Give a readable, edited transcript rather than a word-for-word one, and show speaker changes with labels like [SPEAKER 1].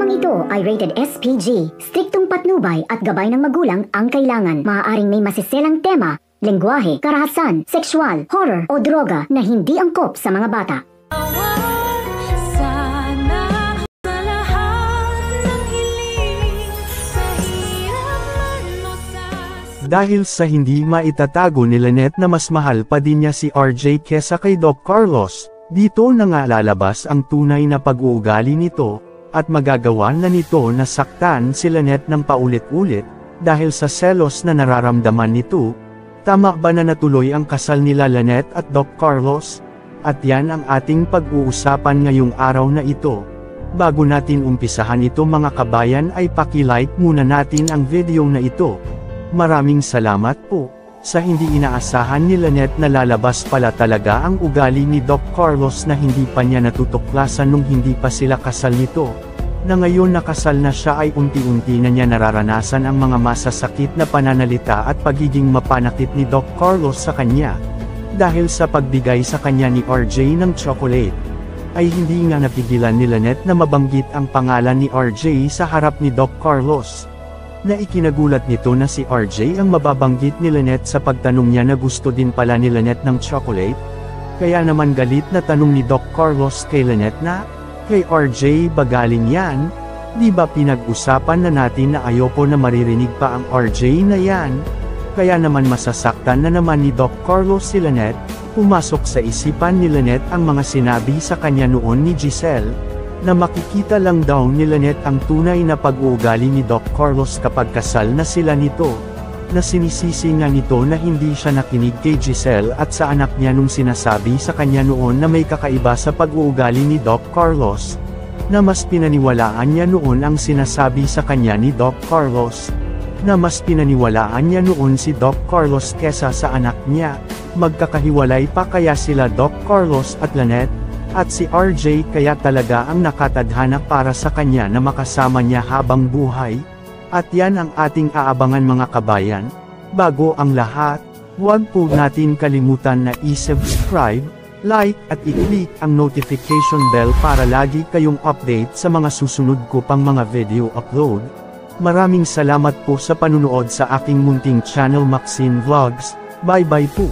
[SPEAKER 1] Programang ito ay rated SPG. Striktong patnubay at gabay ng magulang ang kailangan. Maaaring may masiselang tema, lengguwahe, karahasan, sexual, horror o droga na hindi angkop sa mga bata.
[SPEAKER 2] Dahil sa hindi maitatago ni Lynette na mas mahal pa din niya si RJ kesa kay Doc Carlos, dito na nga lalabas ang tunay na pag-uugali nito, at magagawa na nito na saktan si Lynette ng paulit-ulit, dahil sa selos na nararamdaman nito. Tama ba na natuloy ang kasal nila Lynette at Doc Carlos? At yan ang ating pag-uusapan ngayong araw na ito. Bago natin umpisahan ito mga kabayan ay paki-like muna natin ang video na ito. Maraming salamat po. Sa hindi inaasahan ni Lynette na lalabas pala talaga ang ugali ni Doc Carlos na hindi pa niya natutuklasan nung hindi pa sila kasal nito. Na ngayon nakasal na siya ay unti-unti na niya nararanasan ang mga masasakit na pananalita at pagiging mapanakit ni Doc Carlos sa kanya. Dahil sa pagbigay sa kanya ni RJ ng chocolate, ay hindi nga napigilan ni Lynette na mabanggit ang pangalan ni RJ sa harap ni Doc Carlos. Na ikinagulat nito na si RJ ang mababanggit ni Lynette sa pagtanong niya na gusto din pala ni Lynette ng chocolate. Kaya naman galit na tanong ni Doc Carlos kay Lynette na, "Kay RJ ba galing yan? Di ba pinag-usapan na natin na ayoko na maririnig pa ang RJ na yan?" Kaya naman masasaktan na naman ni Doc Carlos si Lynette. Pumasok sa isipan ni Lynette ang mga sinabi sa kanya noon ni Giselle, na makikita lang daw ni Lynette ang tunay na pag-uugali ni Doc Carlos kapag kasal na sila nito. Na sinisisi nga nito na hindi siya nakinig kay Giselle at sa anak niya nung sinasabi sa kanya noon na may kakaiba sa pag-uugali ni Doc Carlos. Na mas pinaniwalaan niya noon ang sinasabi sa kanya ni Doc Carlos. Na mas pinaniwalaan niya noon si Doc Carlos kesa sa anak niya. Magkakahiwalay pa kaya sila Doc Carlos at Lynette? At si RJ kaya talaga ang nakatadhana para sa kanya na makasama niya habang buhay? At yan ang ating aabangan mga kabayan. Bago ang lahat, huwag po natin kalimutan na i-subscribe, like at i-click ang notification bell para lagi kayong update sa mga susunod ko pang mga video upload. Maraming salamat po sa panunood sa aking munting channel Maxine Vlogs. Bye bye po.